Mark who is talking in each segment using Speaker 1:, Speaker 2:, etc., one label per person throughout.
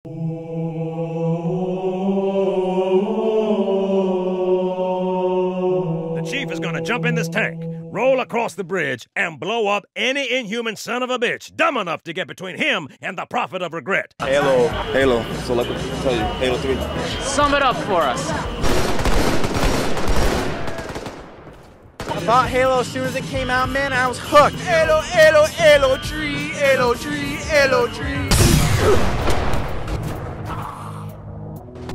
Speaker 1: The chief is gonna jump in this tank, roll across the bridge, and blow up any inhuman son of a bitch dumb enough to get between him and the prophet of regret.
Speaker 2: Halo. So let me tell you, Halo 3.
Speaker 3: Sum it up for us.
Speaker 4: I bought Halo as soon as it came out, man. I was hooked. Halo tree.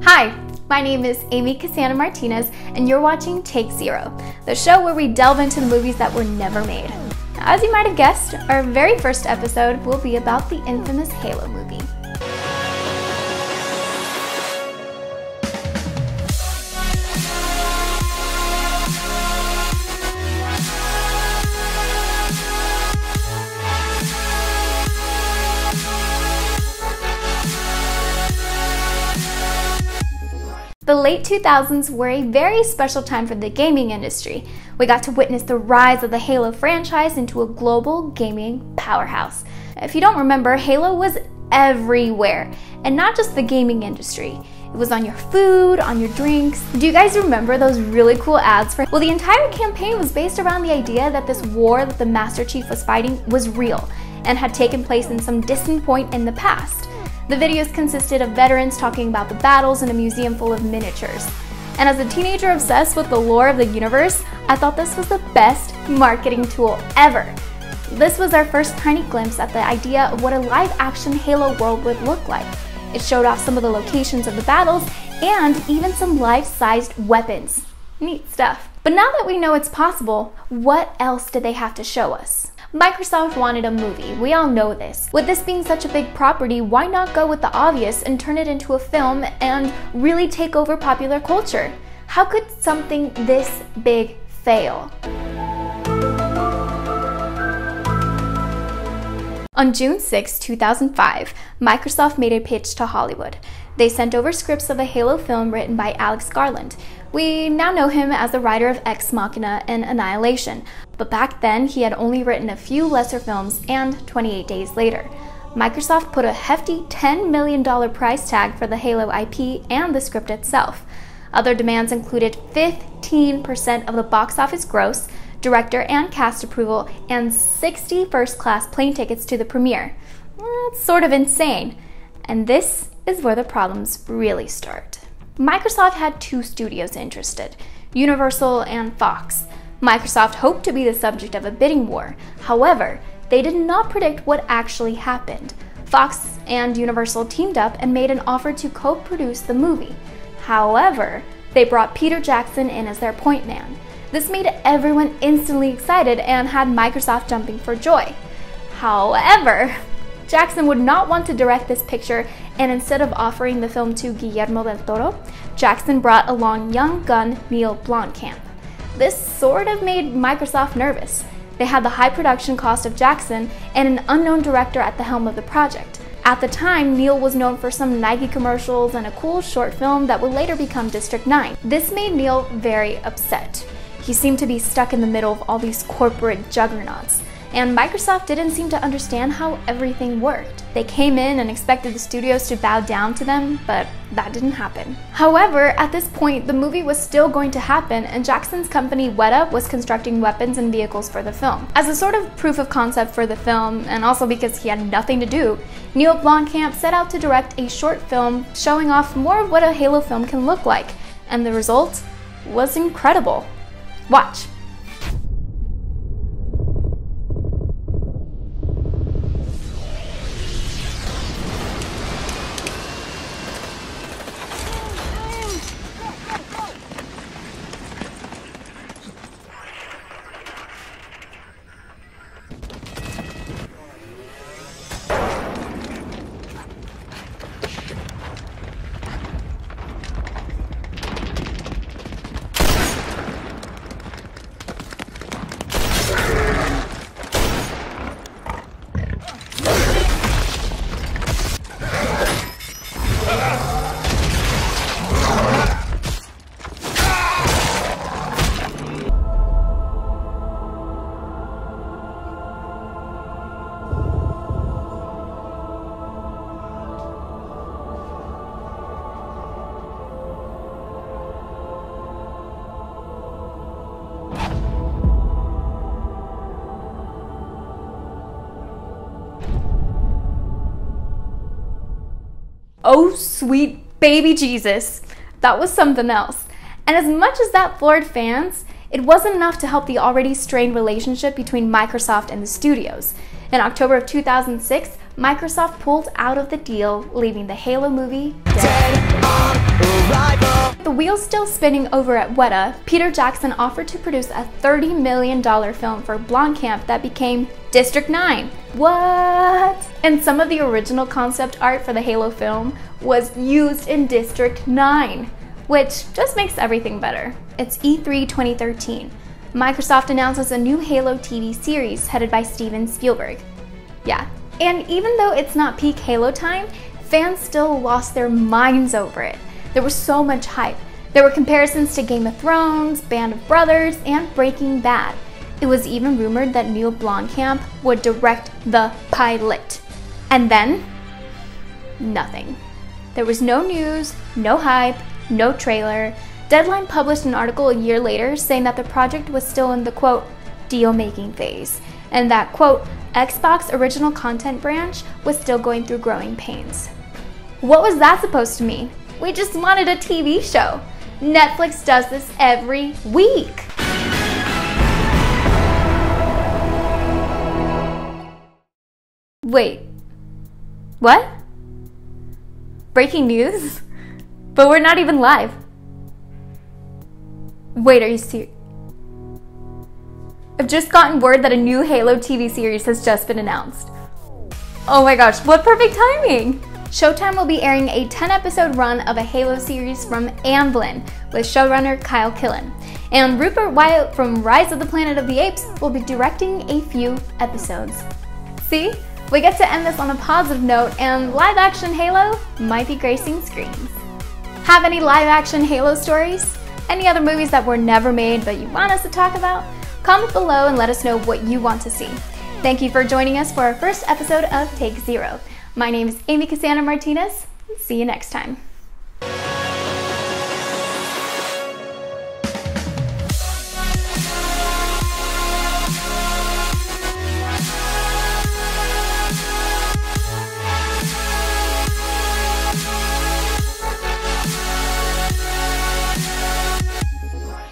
Speaker 5: Hi, my name is Amy Cassandra Martinez, and you're watching Take Zero, the show where we delve into the movies that were never made. As you might have guessed, our very first episode will be about the infamous Halo movie. The late 2000s were a very special time for the gaming industry. We got to witness the rise of the Halo franchise into a global gaming powerhouse. If you don't remember, Halo was everywhere, and not just the gaming industry. It was on your food, on your drinks. Do you guys remember those really cool ads for? Well, the entire campaign was based around the idea that this war that the Master Chief was fighting was real and had taken place in some distant point in the past. The videos consisted of veterans talking about the battles in a museum full of miniatures. And as a teenager obsessed with the lore of the universe, I thought this was the best marketing tool ever. This was our first tiny glimpse at the idea of what a live-action Halo world would look like. It showed off some of the locations of the battles and even some life-sized weapons. Neat stuff. But now that we know it's possible, what else did they have to show us? Microsoft wanted a movie, we all know this. With this being such a big property, why not go with the obvious and turn it into a film and really take over popular culture? How could something this big fail? On June 6, 2005, Microsoft made a pitch to Hollywood. They sent over scripts of a Halo film written by Alex Garland. We now know him as the writer of Ex Machina and Annihilation, but back then he had only written a few lesser films, and 28 Days Later. Microsoft put a hefty $10 million price tag for the Halo IP and the script itself. Other demands included 15% of the box office gross, director and cast approval, and 60 first-class plane tickets to the premiere. That's sort of insane. And this is where the problems really start. Microsoft had two studios interested, Universal and Fox. Microsoft hoped to be the subject of a bidding war. However, they did not predict what actually happened. Fox and Universal teamed up and made an offer to co-produce the movie. However, they brought Peter Jackson in as their point man. This made everyone instantly excited and had Microsoft jumping for joy. However, Jackson would not want to direct this picture, and instead of offering the film to Guillermo del Toro, Jackson brought along young gun Neill Blomkamp. This sort of made Microsoft nervous. They had the high production cost of Jackson and an unknown director at the helm of the project. At the time, Neill was known for some Nike commercials and a cool short film that would later become District 9. This made Neill very upset. He seemed to be stuck in the middle of all these corporate juggernauts, and Microsoft didn't seem to understand how everything worked. They came in and expected the studios to bow down to them, but that didn't happen. However, at this point, the movie was still going to happen, and Jackson's company Weta was constructing weapons and vehicles for the film. As a sort of proof of concept for the film, and also because he had nothing to do, Neill Blomkamp set out to direct a short film showing off more of what a Halo film can look like, and the result was incredible. Watch. Oh, sweet baby Jesus. That was something else. And as much as that floored fans, it wasn't enough to help the already strained relationship between Microsoft and the studios. In October of 2006, Microsoft pulled out of the deal, leaving the Halo movie dead. The wheels still spinning over at Weta, Peter Jackson offered to produce a $30 million film for Blomkamp that became District 9. What? And some of the original concept art for the Halo film was used in District 9, which just makes everything better. It's E3 2013. Microsoft announces a new Halo TV series headed by Steven Spielberg. Yeah, and even though it's not peak Halo time, fans still lost their minds over it. There was so much hype. There were comparisons to Game of Thrones, Band of Brothers, and Breaking Bad. It was even rumored that Neill Blomkamp would direct the pilot. And then, nothing. There was no news, no hype, no trailer. Deadline published an article a year later saying that the project was still in the, quote, deal-making phase, and that, quote, Xbox original content branch was still going through growing pains. What was that supposed to mean? We just wanted a TV show. Netflix does this every week. Wait, what? Breaking news? But we're not even live. Wait, are you serious? I've just gotten word that a new Halo TV series has just been announced. Oh my gosh, what perfect timing! Showtime will be airing a 10-episode run of a Halo series from Amblin with showrunner Kyle Killen. And Rupert Wyatt from Rise of the Planet of the Apes will be directing a few episodes. See? We get to end this on a positive note, and live-action Halo might be gracing screens. Have any live-action Halo stories? Any other movies that were never made but you want us to talk about? Comment below and let us know what you want to see. Thank you for joining us for our first episode of Take Zero. My name is Amy Cassandra Martinez. See you next time.